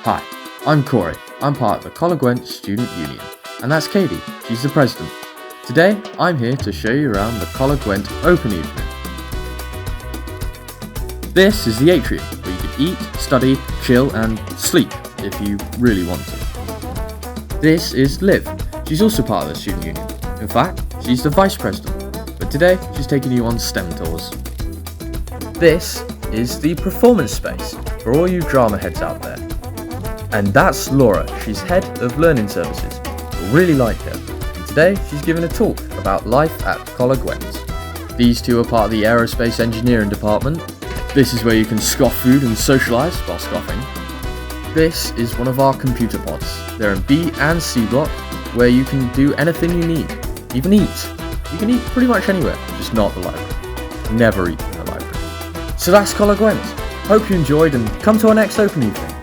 Hi, I'm Cory. I'm part of the Coleg Gwent Student Union, and that's Katie, she's the president. Today, I'm here to show you around the Coleg Gwent Open Evening. This is the atrium, where you can eat, study, chill, and sleep, if you really want to. This is Liv. She's also part of the Student Union. In fact, she's the vice president, but today she's taking you on STEM tours. This is the performance space, for all you drama heads out there. And that's Laura, she's head of learning services. I really like her, and today she's giving a talk about life at Coleg Gwent. These two are part of the aerospace engineering department. This is where you can scoff food and socialise while scoffing. This is one of our computer pods. They're in B and C block, where you can do anything you need, even eat. You can eat pretty much anywhere, just not the library. Never eat in the library. So that's Coleg Gwent. Hope you enjoyed and come to our next open evening.